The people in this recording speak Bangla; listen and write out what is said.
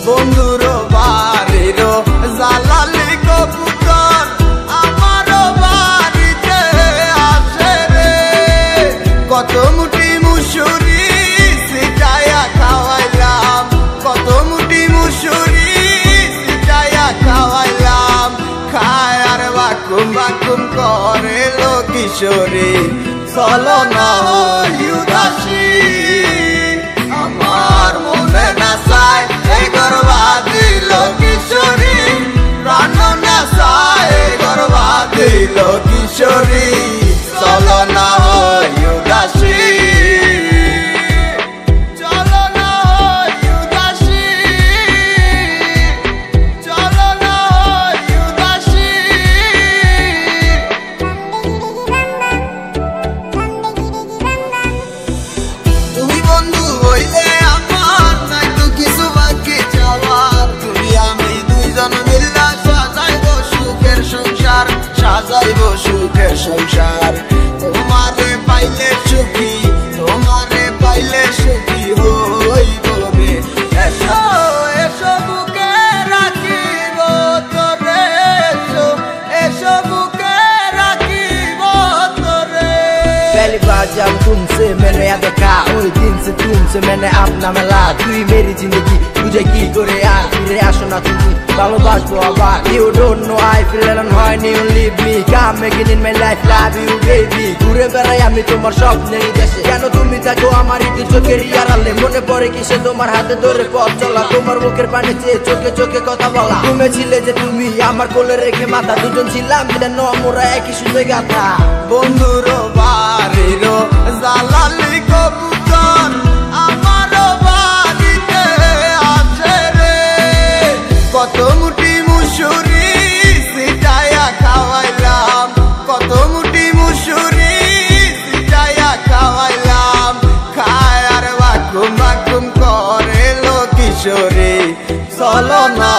বন্ধুর বাড়ির জালালি কবুতর আমার বাড়িতে আসে রে। কত মুঠি মুসুরি সিটাইয়া খাওয়াইলাম, কত মুঠি মুসুরি সিটাইয়া খাওয়াইলাম। খায় আর বাকুম বাকুম করে লো কিশোরী, চলো না উদাসী। আমার মনে না চায় এই গর্বা দিল কিশোরী, প্রাণ না চায় এই গর্বা দিল কিশোরী, চলো না উদাসী। সাজাইব সুখের সংসার, তোমারে পাইলে সুখী, তোমারে পাইলে সুখী হইব রে। এসো এসো বুকে রাখিব তোরে, এসো এসো বুকে রাখিব তোরে। पहली बार जब तुमसे मैंने याद देखा, उस दिन से तुमसे मैंने अपना मिला। तू ही मेरी जिंदगी, तुझे की करे यार फिरे आसो ना তুমি ভালোবাসবো আবার। You don't know I feel alone when you leave me, come making in my life, love you baby। ঘুরে বেড়াই আমি তোমার স্বপ্নের দেশে, কেন তুমি থাকো আমার ইতি চোখের আড়ালে। মনে পড়ে কিসে তোমার হাতে ধরে পথ চলা, তোমার মুখের পানে চেয়ে চোখে চোখে কথা বলা। তুমি ছিলে যে তুমি আমার কোলে রেখে মাথা, দুজন ছিলাম যেন আমরা একই সুযোগ গাথা। বন্ধুর বাড়ির জালালি কবুতর আমার বাড়িতে আসে রে। কত মুঠি মুসুরি সিটাইয়া খাওয়াইলাম, কত মুঠি মুসুরি সিটাইয়া খাওয়াইলাম। খায় আর বাকুম বাকুম করে লো কিশোরী, চলো না